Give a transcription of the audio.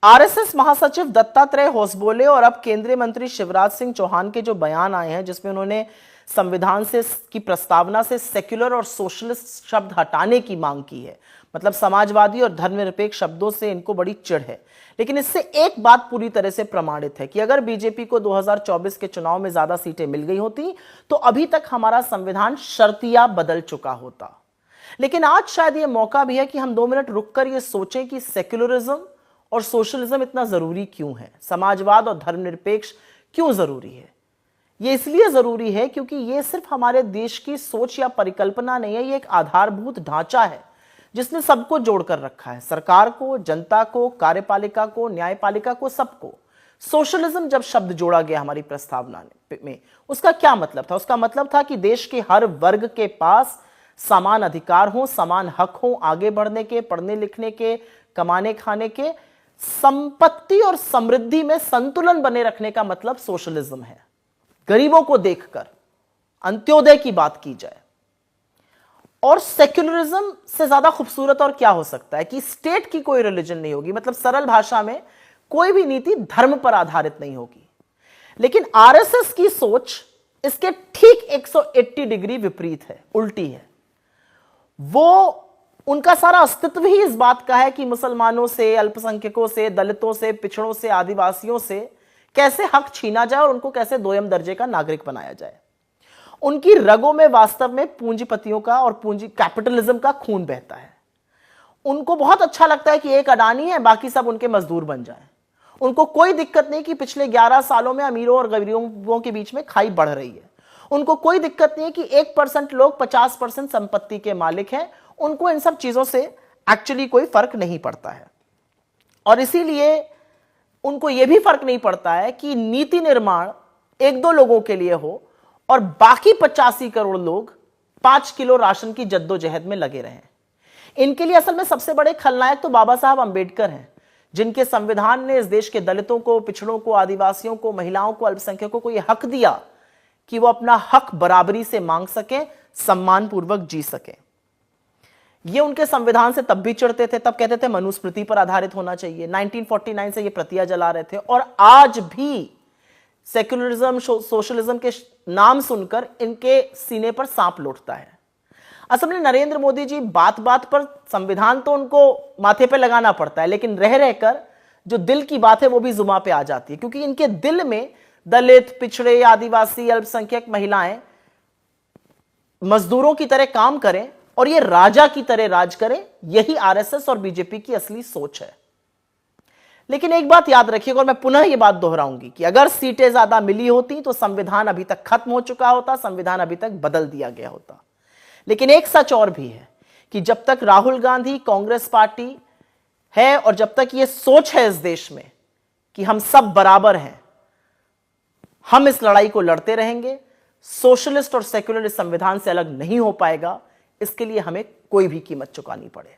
RSS महासचिव दत्तात्रेय होसबोले और अब केंद्रीय मंत्री शिवराज सिंह चौहान के जो बयान आए हैं, जिसमें उन्होंने संविधान से की प्रस्तावना से सेक्युलर और सोशलिस्ट शब्द हटाने की मांग की है। मतलब समाजवादी और धर्मनिरपेक्ष शब्दों से इनको बड़ी चिढ़ है। लेकिन इससे एक बात पूरी तरह से प्रमाणित है कि अगर बीजेपी को 2024 के चुनाव में ज्यादा सीटें मिल गई होती तो अभी तक हमारा संविधान शर्तिया बदल चुका होता। लेकिन आज शायद यह मौका भी है कि हम 2 मिनट रुककर यह सोचें कि सेक्युलरिज्म और सोशलिज्म इतना जरूरी क्यों है, समाजवाद और धर्मनिरपेक्ष क्यों जरूरी है। यह इसलिए जरूरी है क्योंकि यह सिर्फ हमारे देश की सोच या परिकल्पना नहीं है, यह एक आधारभूत ढांचा है जिसने सबको जोड़कर रखा है, सरकार को, जनता को, कार्यपालिका को, न्यायपालिका को, सबको। सोशलिज्म जब शब्द जोड़ा गया हमारी प्रस्तावना में, उसका क्या मतलब था? उसका मतलब था कि देश के हर वर्ग के पास समान अधिकार हो, समान हक हो, आगे बढ़ने के, पढ़ने लिखने के, कमाने खाने के, संपत्ति और समृद्धि में संतुलन बने रखने का मतलब सोशलिज्म है। गरीबों को देखकर अंत्योदय की बात की जाए। और सेक्युलरिज्म से ज्यादा खूबसूरत और क्या हो सकता है कि स्टेट की कोई रिलीजन नहीं होगी, मतलब सरल भाषा में कोई भी नीति धर्म पर आधारित नहीं होगी। लेकिन आरएसएस की सोच इसके ठीक 180 डिग्री विपरीत है, उल्टी है। वो उनका सारा अस्तित्व ही इस बात का है कि मुसलमानों से, अल्पसंख्यकों से, दलितों से, पिछड़ों से, आदिवासियों से कैसे हक छीना जाए और उनको कैसे दोयम दर्जे का नागरिक बनाया जाए। उनकी रगों में वास्तव में पूंजीपतियों का और पूंजी कैपिटलिज्म का खून बहता है। उनको बहुत अच्छा लगता है कि एक अडानी है, बाकी सब उनके मजदूर बन जाएं। उनको कोई दिक्कत नहीं कि पिछले 11 सालों में अमीरों और गरीबों के बीच में खाई बढ़ रही है। उनको कोई दिक्कत नहीं है कि 1% लोग 50% संपत्ति के मालिक हैं। उनको इन सब चीजों से एक्चुअली कोई फर्क नहीं पड़ता है। और इसीलिए उनको यह भी फर्क नहीं पड़ता है कि नीति निर्माण 1-2 लोगों के लिए हो और बाकी 85 करोड़ लोग 5 किलो राशन की जद्दोजहद में लगे रहें। इनके लिए असल में सबसे बड़े खलनायक तो बाबा साहब अंबेडकर हैं, जिनके संविधान ने इस देश के दलितों को, पिछड़ों को, आदिवासियों को, महिलाओं को, अल्पसंख्यकों को यह हक दिया कि वो अपना हक बराबरी से मांग सकें, सम्मानपूर्वक जी सकें। ये उनके संविधान से तब भी चिढ़ते थे, तब कहते थे मनुस्मृति पर आधारित होना चाहिए। 1949 से ये प्रतियां जला रहे थे और आज भी सेक्युलरिज्म, सोशलिज्म के नाम सुनकर इनके सीने पर सांप लौटता है। असल में नरेंद्र मोदी जी बात बात पर संविधान तो उनको माथे पे लगाना पड़ता है, लेकिन रह रहकर जो दिल की बात है वो भी जुबान पे आ जाती है, क्योंकि इनके दिल में दलित, पिछड़े, आदिवासी, अल्पसंख्यक, महिलाएं मजदूरों की तरह काम करें और ये राजा की तरह राज करें। यही आरएसएस और बीजेपी की असली सोच है। लेकिन एक बात याद रखिएगा, और मैं पुनः ये बात दोहराऊंगी कि अगर सीटें ज्यादा मिली होती तो संविधान अभी तक खत्म हो चुका होता, संविधान अभी तक बदल दिया गया होता। लेकिन एक सच और भी है कि जब तक राहुल गांधी कांग्रेस पार्टी है और जब तक ये सोच है इस देश में कि हम सब बराबर हैं, हम इस लड़ाई को लड़ते रहेंगे। सोशलिस्ट और सेक्युलर इस संविधान से अलग नहीं हो पाएगा। इसके लिए हमें कोई भी कीमत चुकानी पड़े।